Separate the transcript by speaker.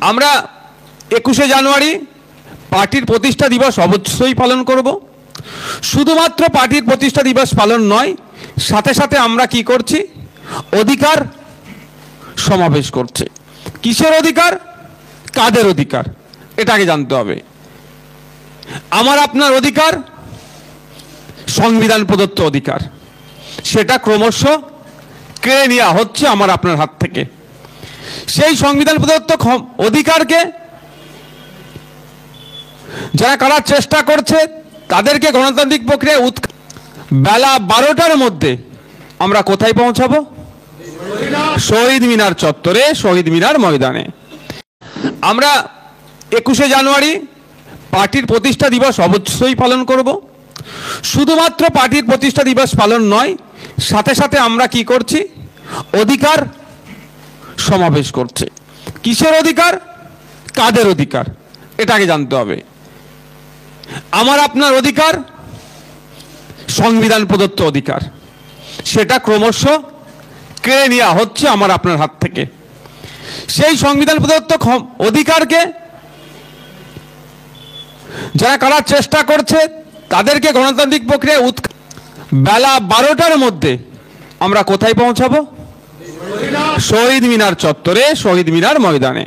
Speaker 1: আমরা 21শে জানুয়ারি পার্টির প্রতিষ্ঠা দিবস অবশ্যই পালন করব। শুধুমাত্র পার্টির প্রতিষ্ঠা দিবস পালন নয়, সাথে সাথে আমরা কি করছি, অধিকার সমাবেশ করছি। কিসের অধিকার, কাদের অধিকার, এটাকে জানতে হবে। আমার আপনার অধিকার সংবিধান প্রদত্ত অধিকার, সেটা ক্রমশ কেড়ে নেওয়া হচ্ছে আমার আপনার হাত থেকে। সেই সংবিধান প্রদত্ত অধিকারকে যারা করার চেষ্টা করছে তাদেরকে গণতান্ত্রিক প্রক্রিয়ায় বেলা 12টার মধ্যে আমরা কোথায় পৌঁছাবো? শহীদ মিনার চত্বরে, শহীদ মিনার ময়দানে। আমরা 21শে জানুয়ারি পার্টির প্রতিষ্ঠা দিবস অবশ্যই পালন করব। শুধুমাত্র পার্টির প্রতিষ্ঠা দিবস পালন নয়, সাথে সাথে আমরা কি করছি, অধিকার সমাবেশ করছি। কিসের অধিকার, কাদের অধিকার, এটাকে জানতে হবে। আমার আপনার অধিকার সংবিধান প্রদত্ত অধিকার, সেটা ক্রমশ কেড়ে নেওয়া হচ্ছে আমার আপনার হাত থেকে। সেই সংবিধান প্রদত্ত অধিকারকে যারা করার চেষ্টা করছে তাদেরকে গণতান্ত্রিক প্রক্রিয়ায় বেলা 12টার মধ্যে আমরা কোথায় পৌঁছাবো? শহীদ মিনার চত্বরে, শহীদ মিনার ময়দানে।